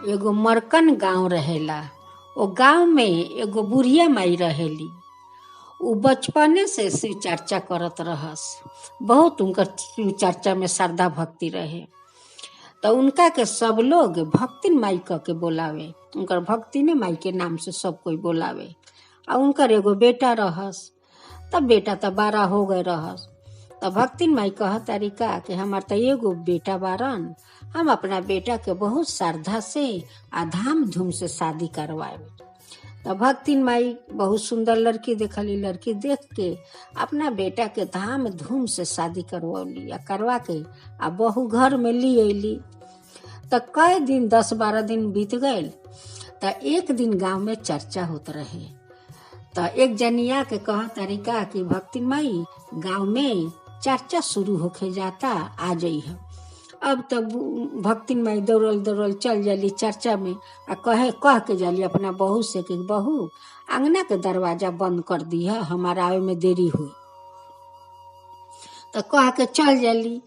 एगो मरकन गांव रहेला। ओ गांव में एगो बुढ़िया माई रहेली। उ बचपने से शिव चर्चा करत रहस। बहुत उनकर शिव चर्चा में श्रद्धा भक्ति रहे। तो उनका के सब लोग भक्तिन माई कह के बोलावे। उनकर भक्तिने माई के नाम से सब कोई बोलावे। आ उनकर एगो बेटा रहस। तब बेटा तो बड़ा हो गए रहस। तब भक्तिन माई कह तारिका कि हमार तो एगो बेटा बारन, हम अपना बेटा के बहुत श्रद्धा से आ धाम धूम से शादी करवाए। तब भक्तिन माई बहुत सुंदर लड़की देखली। लड़की देख के अपना बेटा के धाम धूम से शादी करवली आ करवा के आ बहू घर में ली अली। तो कई दिन 10-12 दिन बीत गए। तो एक दिन गांव में चर्चा होत रहे। तो एक जनिया के कह तरीका कि भक्तिन माई गांव में चर्चा शुरू होके जाता, आ जाई है। अब तब भक्तिन माई दौड़ल दौड़ल चल जाली चर्चा में आ कह के जाली अपना बहू से कि बहू अंगना के दरवाजा बंद कर दी है, हमारा आवे में देरी हुई। तो कह के चल जाली।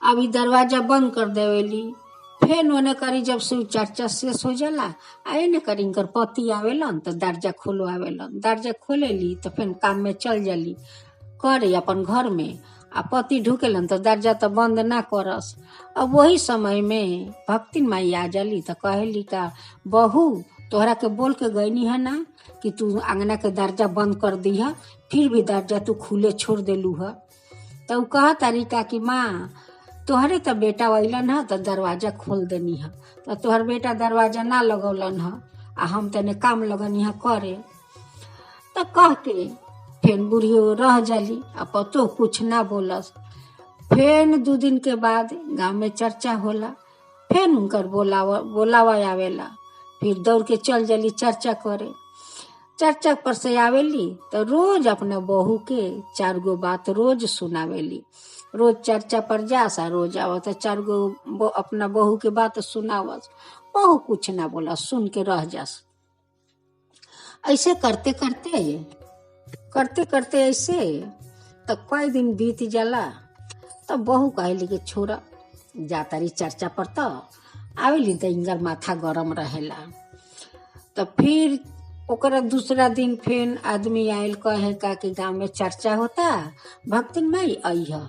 अभी दरवाजा बंद कर देवेली। फिर ओने करी जब शिव चर्चा शेष हो जाला, आए ने करी इनकर पति आवेलन तो दरजा खोलवावेलन। दरजा खोलेली तो फिर काम में चल जाली करे अपन घर में। आ पति ढुकेलन तो दरजा तो बंद ना करस। अब वही समय में भक्तिन माई आ जाली तो कहेली का बहू तोहरा के बोल के गईनी है ना कि तू अंगना के दरजा बंद कर दी है, फिर भी दरजा तू खुले छोड़ देलू है। तो उ कह तरीका कि माँ तोहरे तो बेटा अलन है तो दरवाजा खोल देनी है। तो तोहर बेटा दरवाजा ना लगौलन है आ हम तने काम लगनी है करे। तो कह के फिर बुढ़ियो रह जाली आ पतो कुछ ना बोलस। फिर 2 दिन के बाद गांव में चर्चा होला। फिर उनकर बोलावा आवेला। फिर दौड़ के चल जाली चर्चा करे। चर्चा पर से आवेली तो रोज अपने बहू के 4 गो बात रोज सुनावेली। रोज चर्चा पर जासा रोज आवत 4 गो अपना बहू के बात सुनावस। बहू कुछ ना बोला, सुन के रह जास। ऐसे करते करते ऐसे तो कई दिन बीत जाला। तो बहू कहली कि छोरा जातारी चर्चा पर तो आवेली तो इनकर माथा गरम रहेला। तो फिर ओकरा दूसरा दिन फिर आदमी आयल कहे का कि गांव में चर्चा होता, भक्तिन माई आई है।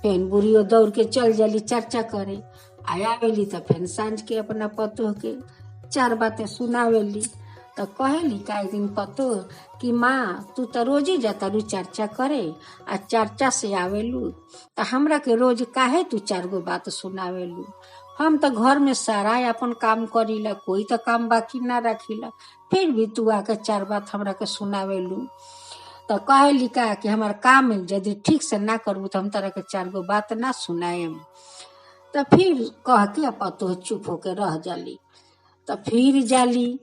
फिर बुढ़ियो दौड़ के चल जाली चर्चा करे। आवेली तो फिर सांझ के अपना पतोह के 4 बातें सुनावेली। तो कहेली का एक दिन पतो कि माँ तू तो रोज ही जाता रू चर्चा करे आ चर्चा से आवेलू तो हमरा के रोज काहे तू 4 गो बात सुनावेलू। हम तो घर में सारा अपन काम करीला, कोई तो काम बाकी ना रखीला, फिर भी तू आके 4 बात हमरा के सुनावेलू। तो कहेली का कि हमार काम यदि ठीक से ना करू तो हम तरह के 4 गो बात ना सुनाएम। तो फिर कह के पतो चुप होके रह जाली। तो फिर जाली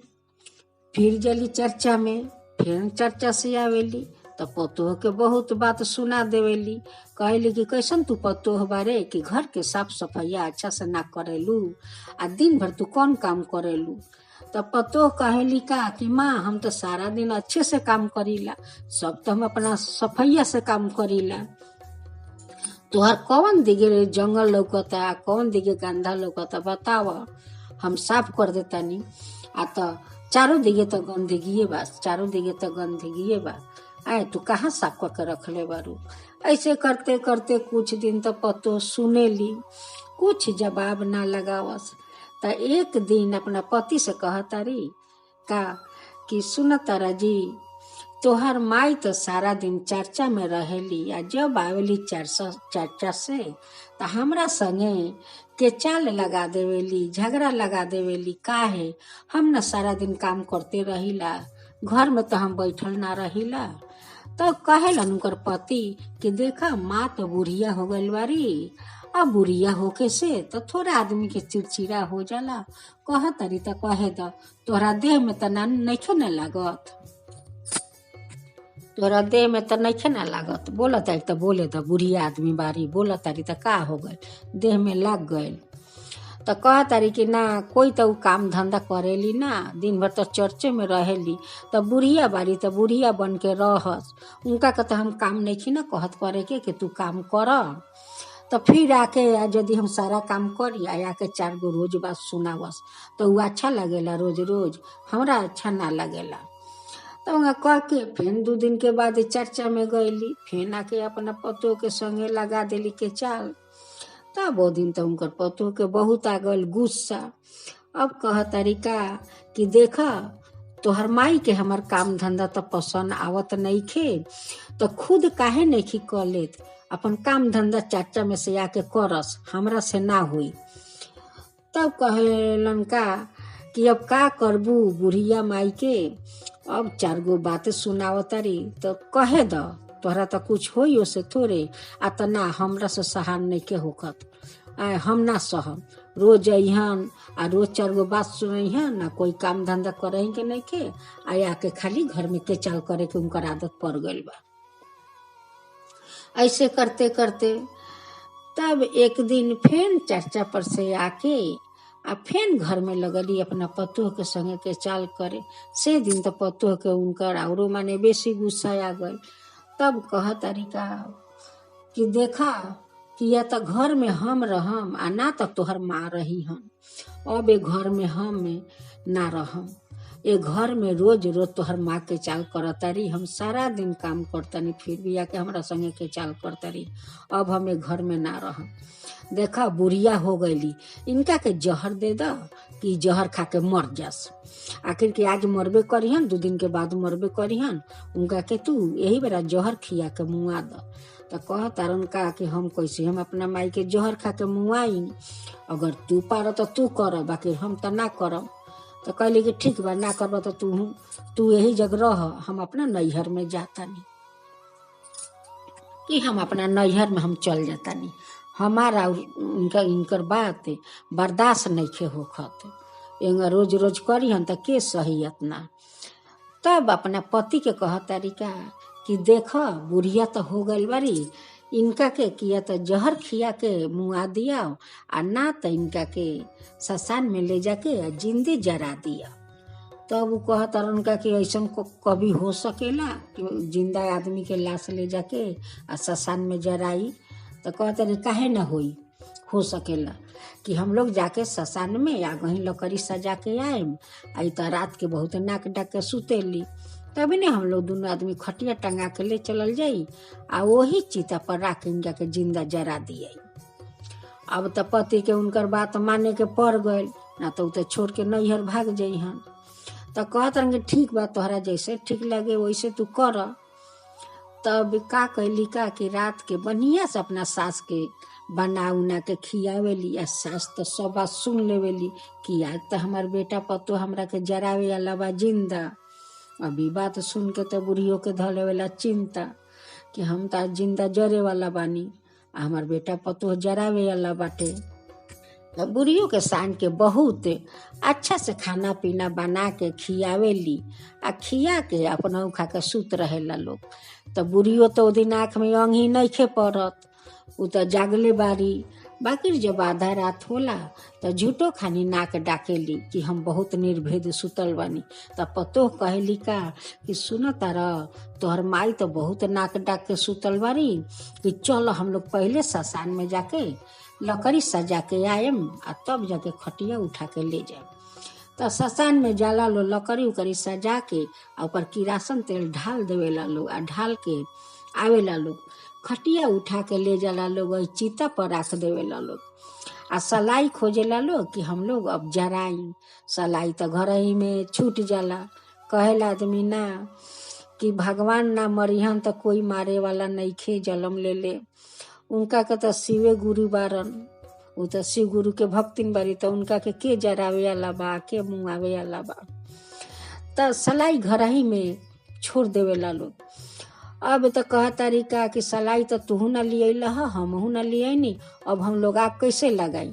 चर्चा में। फिर चर्चा से आवेली तो पतोह के बहुत बात सुना देवेली। कहली कि कैसन तू पतोह बारे कि घर के साफ सफाइया अच्छा से ना करेलू आ दिन भर तू कौन काम करेलू। तो पतोह कहली का कि माँ हम तो सारा दिन अच्छे से काम करीला, सब तो हम अपना सफाइया से काम करीला। तुहार कौन दिगे जंगल लौकता, कौन दिगे गंदा लौकता बतावा, हम साफ कर देतानी। आ तो चारों दिगे तो गंदगी बा, चारों दिगे तो गंदगी बा, आए तू कहाँ साफ करके रखले बारू। ऐसे करते करते कुछ दिन तो पतो सुनेली, कुछ जवाब ना लगावस। तो एक दिन अपना पति से कहतारी का कि सुन तारा जी तोहर माई तो सारा दिन चर्चा में रहेली आ जब आवेली चर्चा से तो हमरा संगे के चाल लगा देवेली, झगड़ा लगा देवेली। काहे हम न सारा दिन काम करते रहिला, घर में तो हम बैठल ना रहिला। तो कहेलन उनकर पति कि देखा माँ तो बुढ़िया हो गई बारी, अब बुढ़िया होके से तो थोड़ा आदमी के चिड़चिड़ा हो जाला। कह तरी तो कहे द तोहरा देह में तो नइखे न लागत, तोरा देह में तो नइखे ना लागत। बोला तारी तो बोले द बुढ़िया आदमी बारी, बोला तारी तो का हो गए देह में लग गए। तो कह तारी कि ना कोई तो काम धंधा करेली ना, दिन भर तो चर्चे में रहेली। तो बुढ़िया बारी तो बुढ़िया बन के रहस, उनका के तो हम काम नहीं ना कहत करे के कि तू काम कर। तो फिर आके यदि हम सारा काम करी आके 4 गो रोज बात सुनावस तो वो अच्छा लगेला। रोज रोज हमरा अच्छा ना लगेला। तो वहाँ कह के फिर 2 दिन के बाद चर्चा में गईली। फिर आके अपना पतो के संगे लगा देली के चाल। तब वो दिन तो उनकर पतो के बहुत आ गल गुस्सा। अब कह तरीका कि देखा तोहर माई के हमर काम धंधा तो पसंद आवत नहीं खे तो खुद काहे नहीं कर लेत, अपन काम धंधा चाचा में से आके करस, हमरा से ना हुई। तब कहलन का कि अब का करबू बुढ़िया माई के, अब 4 गो बातें सुनावतारी तो कहे द, तोहरा तो कुछ होई ओसे थोड़े। आ त ना हमरा से सहार नहीं के होखत, हम ना सहम। रोज अहन आ रोज 4 गो बात सुनहन, ना कोई काम धंधा करे के नहीं के, आया के खाली घर में के चाल करे के उनकर आदत पड़ गई बा। ऐसे करते करते तब एक दिन फिर चर्चा पर से आके आ फिर घर में लगली अपना पतोह के संगे के चाल करे। से दिन तो पतोह के उनकर औरो माने बेसी गुस्सा आ गई। तब कह तरीका कि देखा कि या तो घर में हम रहम आ ना तो तोहर माँ रही हम। अब ए घर में हम ना रहम, ए घर में रोज रोज तोहर माँ के चाल करतारी। हम सारा दिन काम करतनी फिर भी आके हमरा संगे के चाल करतारी। अब हम ए घर में ना रहम। देखा बुढ़िया हो गईली, इनका के जहर दे द कि जहर खा के मर जास। आखिर के आज मरबे करिहन, 2 दिन के बाद मरबे करिहन, उनका के तू यही बेरा जहर खिया के मुआ द। तो कह तारन का कि हम कैसे हम अपना माई के जहर खा के मुआई, अगर तू पार तो तू कर, बाकी हम तो ना करब। तो कहली कि ठीक बा, ना करब तो तू यही जगह रह, हम अपना नैहर में जातानी, कि हम अपना नैहर में हम चल जातानी। हमारा इनकर बात बर्दाश्त नहीं खे होखत, एंगा रोज रोज करिहन तो के सही इतना। तब अपना पति के कह तरीका कि देख बुढ़िया तो हो गई बारी, इनका के किया तो जहर खिया के मुआ दिया, आ ना तो इनका के शमशान में ले जाके जिंदे जरा दिया। तब वो कह तरन का कि ऐसा कभी हो सकेला कि जिंदा आदमी के लाश ले जाके आ शमशान में जराई। तो कहते नहीं काहे ना होई, हो सकेला कि हम लोग जाके शमशान में या कहीं लकड़ी सजा के आएम, आई तो रात के बहुत नाक डाक के सुतेली, तभी नहीं हम लोग दोनों आदमी खटिया टंगा के ले चलल जाई आ वही चिता पर रख के इनका के जिंदा जरा दिए। अब तो पति के उनकर बात माने के पड़ गए, ना तो छोड़ के नैहर भाग जाइहन। तो कहत रंगे ठीक बा, तोहरा जैसे ठीक लगे वैसे तू कर। तब का कैली का कि रात के बढ़िया से अपना सास के बना उना के खियावेली, आ सास तो सब बात सुन लेवेली कि आज तो हमार बेटा पतो हमरा के जरावे अलावा जिंदा। अभी बात सुन के तो बुढ़ियों के धले वाला चिंता कि हम तो जिंदा जरे वाला बानी, हमार बेटा पतो जरावे वाला बाटे। बुढ़ियों के सान के बहुत अच्छा से खाना पीना बना के खियावेली, आ खिया के अपना खा के सुत रहेला लोग। तो बुढ़ियों तो दिन आँख में अंगी नहीं खे पड़त, उ तो जागले बारी। बाकी जब आधा रात होला तो झूठो खानी नाक डाकेली कि हम बहुत निर्भेद सुतल बानी। तो पतो कहली का कि सुन तारा, तोहर माई तो बहुत नाक डाक के सुतल बारी, कि चल हम लोग पहले शमशान में जाके लकड़ी सजा के आएम, आ तब जाके खटिया उठा के ले जाए। तो शमशान में जाला लो लकड़ी उकड़ी सजा के ऊपर किरासन तेल ढाल देवेला लोग, आ ढाल के आवेला लोग, खटिया उठा के ले जाला लोग, चिता पर रख देवेला लोग, आ सलाई खोजेला लोग कि हम लोग अब जराई। सलाई तो घर ही में छूट जाला। कहेला आदमी ना कि भगवान ना मरिहन तो कोई मारे वाला नहीं खे, जन्म ले ले। उनका के तो शिवे गुरु बारन, वो तो शिव गुरु के भक्तिन बारी, तो उनका के जरावे वाला बा, के मुआवे वाला बा। तो सलाई घर ही में छोड़ देवेला लोग। अब तो कह तरीका कि सलाई तो तू ना लिया हमहू ना लियानी, अब हम लोग आग कैसे लगाई।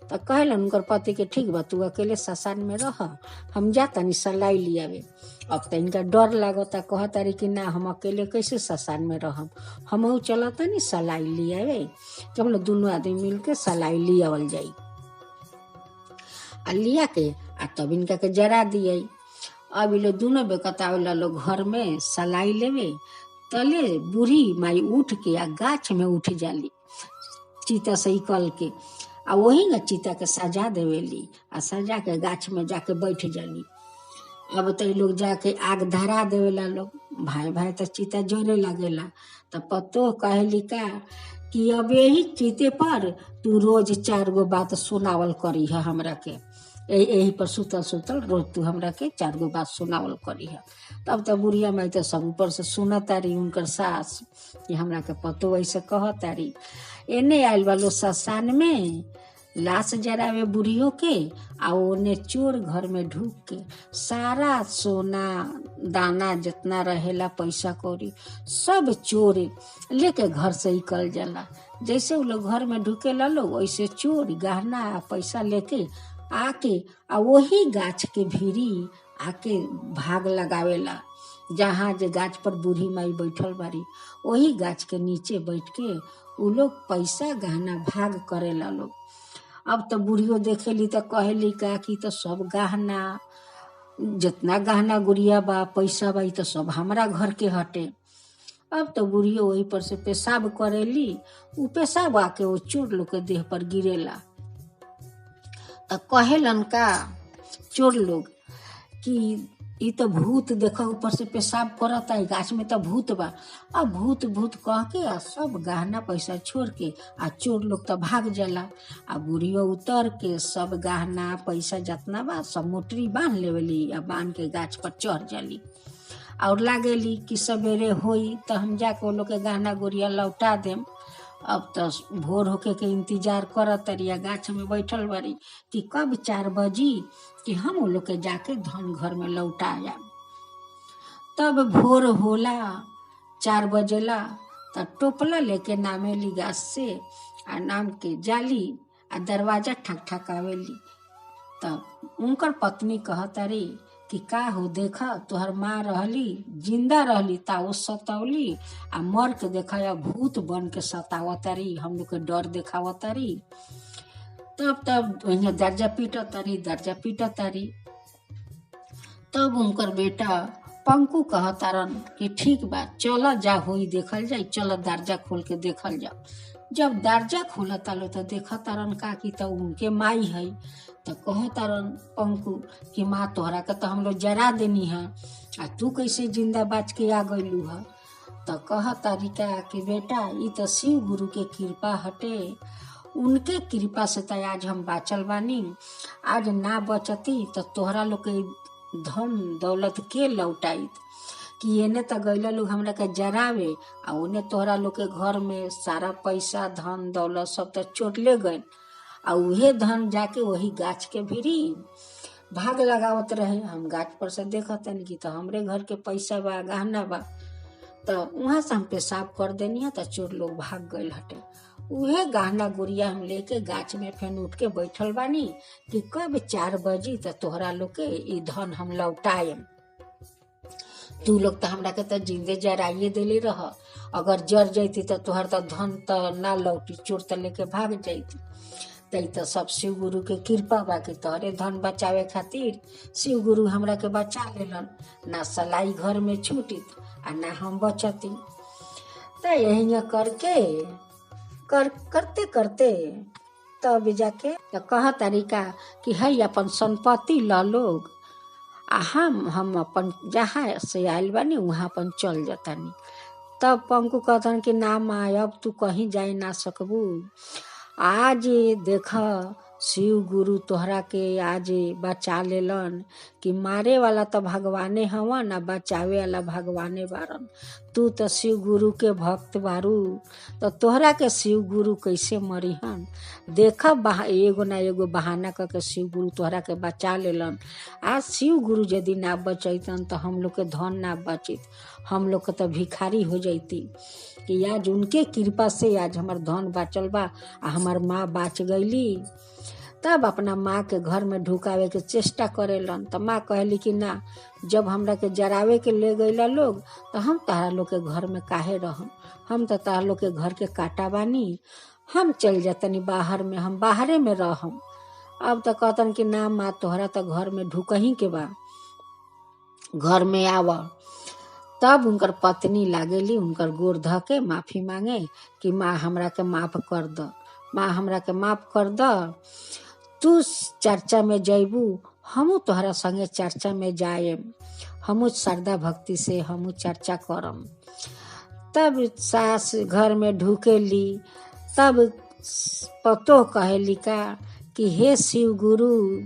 तो कहलन उनकर पति के ठीक बा, तू अकेले शमशान में रह, हम जातानी सलाई लियावे। अब तो इनका डर लागता, कह तारी कि ना हम अकेले कैसे शमशान में रहम, हमहू चलतानी सलाई लियावे, कि हम लोग दोनों आदमी मिल के सलाई लियावल जाई। आ लिया के आ तब इनका के जरा दिए। अब ये लोग दोनों बेकतावेला लोग घर में सलाई लेवे। तले बूढ़ी माई उठ के आ गाछ में उठ जाली, चीता से इकल के आ वही न चीता के सजा देवेली आ सजा के गाछ में जाके बैठ जाली। अब तो लोग जाके आग धरा देवेला लोग, भाई भाई तो चीता जोरे लगेला। तो पतो कहेली का कि अब यही चीते पर तू रोज 4 गो बात सुनावल करी है हमरा के, यही पर सुतल सुतल रोज तू हमरा के 4 गो बात सुनावल करी है। तब तो बुढ़िया माई तो सब ऊपर से सुनत तारी उनकर सास कि हमरा के पतो ऐसे कह तारी। एने आयल वालो ससान में लाश जरावे बुढ़ियों के आ ओने चोर घर में ढूक के सारा सोना दाना जितना रहेला पैसा कौड़ी सब चोर लेके घर से निकल जाला। जैसे वो लोग घर में ढुके ला लोग वैसे चोर गहना पैसा लेके आके आ वही गाछ के भीरी आके भाग लगावेला। जहाँ जे गाछ पर बूढ़ी माई बैठल बारी वही गाछ के नीचे बैठ के उ लोग पैसा गहना भाग करेला लोग। अब तो बुढ़ियो देखेली तो कहेली का कि तो सब गहना जितना गहना गुड़िया बा पैसा बा तो सब हमारा घर के हटे। अब तो बुढ़ियो वही पर से पेशाब करेली, उ पेशाब आके वो चोर लोग के देह पर गिरेला। तो कहेलन का चोर लोग कि ई तो भूत देखो ऊपर से पेशाब करता है, गाछ में तो भूत बा। अब भूत भूत कह के आ सब गहना पैसा छोड़ के आ चोर लोग तो भाग जाला। आ बुढ़ियो उतर के सब गहना पैसा जितना बा सब मोटरी बांध लेवली आ बांध के गाछ पर चढ़ जाली और लागेली कि सवेरे होई तो हम जाके वो लोग के गहना गुड़िया लौटा देम। अब तो भोर होके के इंतजार करत तरिया गाछ में बैठल बारी कि कब 4 बजी कि हम वो लोग के जाके धन घर में लौटा जाए। तब भोर होला 4 बजेला तो टोपला लेके नामेली गाछ से आ नाम के जाली आ दरवाजा ठकठकावेली। तब उनकर पत्नी कहतारी कि का हो देखा तोहर माँ रहली जिंदा रहली ताओ सतावली आ मर के देखा या भूत बन के सतावतारी, हम लोग के डर देखावतारी। तब दर्जा पीटतारी। तब उनकर बेटा पंकु कहतारन कि ठीक बा चल जा होई देखल जाए, चल दर्जा खोल के देखल जाओ। जब दर्जा खोलता लो तो देखतारन का कि तो उनके माई है। तो कहतारन पंकु कि माँ तोहरा के तो हम लोग जरा देनी है आ तू कैसे जिंदा बाच के आ गईलू है। तो कहतारी का कि बेटा ई तो शिव गुरु के कृपा हटे, उनके कृपा से तो आज हम बाचल बानी। आज ना बचती तो तोहरा लोग के धन दौलत के लौटाइत कि एने तो गैला लोग हमरा के जरावे आ ओने तोहरा लोग के घर में सारा पैसा धन दौलत सब तो चोट ले गए आ उहे धन जाके वही गाछ के भीरी भाग लगावत रहे। हम गाछ पर से देखतन कि तो हमरे घर के पैसा बा गहना बा। तो वहां से हम पेशाब कर देनी है तो चोर लोग भाग गए हटे। उहे गहना गुड़िया हम लेके गाछ में फेन उठ के बैठल बानी कि कब 4 बजी तो तोहरा लोग के ई धन हम लौटाएम। तू लोग तो हमरा के तो जिंदे जराइए देले रह, अगर जर जैती तो तोहर तो धन तो ना लौटी, चोर तो लेके भाग जैती। तई तो सब शिव गुरु के कृपा बा कि तोहरे धन बचावे खातिर शिव गुरु हमरा के बचा लेलन। ना सलाई घर में छूटी आ ना हम बचती। तो यही करते करते तब जाके तो कह तरीका कि है अपन संपत्ति ल लोग आ हम अपन जहाँ से आयल बानी वहाँ अपन चल जातानी। तब पंकु कहतन कि ना माँ अब तू कहीं जाए ना सकबू, आज देख शिव गुरु तोहरा के आज बचा लेलन कि मारे वाला तो भगवाने हवन आ बचावे वाला भगवाने बारन। तू तो शिव गुरु के भक्त बारू तो तोहरा के शिव गुरु कैसे मरीहन। देख एगो ना एगो बहाना करके शिव गुरु तोहरा के बचा लेलन। आज शिव गुरु यदि ना बचैतन तो हम लोग के धन ना बचित, हम लोग के तो भिखारी हो जैती। कि आज उनके कृपा से आज हमार धन बाचल बा आ हमार माँ बाच गईली। तब अपना माँ के घर में ढुकावे के चेष्टा करेलन। तो माँ कहली कि ना, जब हमरा के जरावे के ले गईला लोग तो हम तारा लोग के घर में काहे रहम, हम तो तारा लोग के घर के काटा बानी, हम चल जातनी बाहर में, हम बाहरे में रहम। अब तो कहतन कि ना माँ तोहरा तो घर में ढुकही के बा, घर में आवा। तब उनकर पत्नी लागेली उनकर गोर ध के माफी मांगे कि माँ हमरा के माफ कर दो। माँ हमरा के माफ कर द। तू चर्चा में जैबू, हमू तोहरा संगे चर्चा में जाएम, हमू श्रद्धा भक्ति से हमू चर्चा करम। तब सास घर में ढुकेली, तब पतोह कहेली का कि हे शिव गुरु,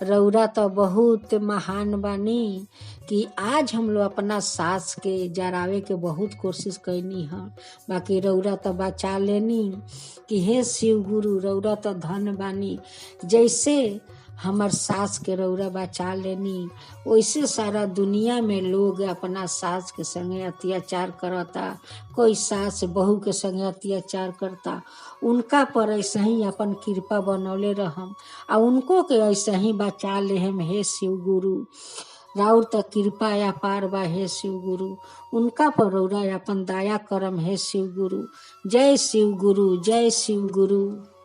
रौरा तो बहुत महान बानी कि आज हम लोग अपना सास के जरावे के बहुत कोशिश कैनी है, बाकी रौरा तो बचा लेनी। कि हे शिव गुरु, रौरा तो धन बानी, जैसे हमर सास के रौरा बचा लेनी, वैसे सारा दुनिया में लोग अपना सास के संगे अत्याचार करता, कोई सास बहू के संगे अत्याचार करता। उनका पर ऐसे ही अपन कृपा बनौले रहम आ उनको के ऐसे ही बचा लेहम। हे शिव गुरु, राउर त कृपा अपार बा हे शिव गुरु, उनका पर रौरा अपन दया करम हे शिव गुरु। जय शिव गुरु, जय शिव गुरु।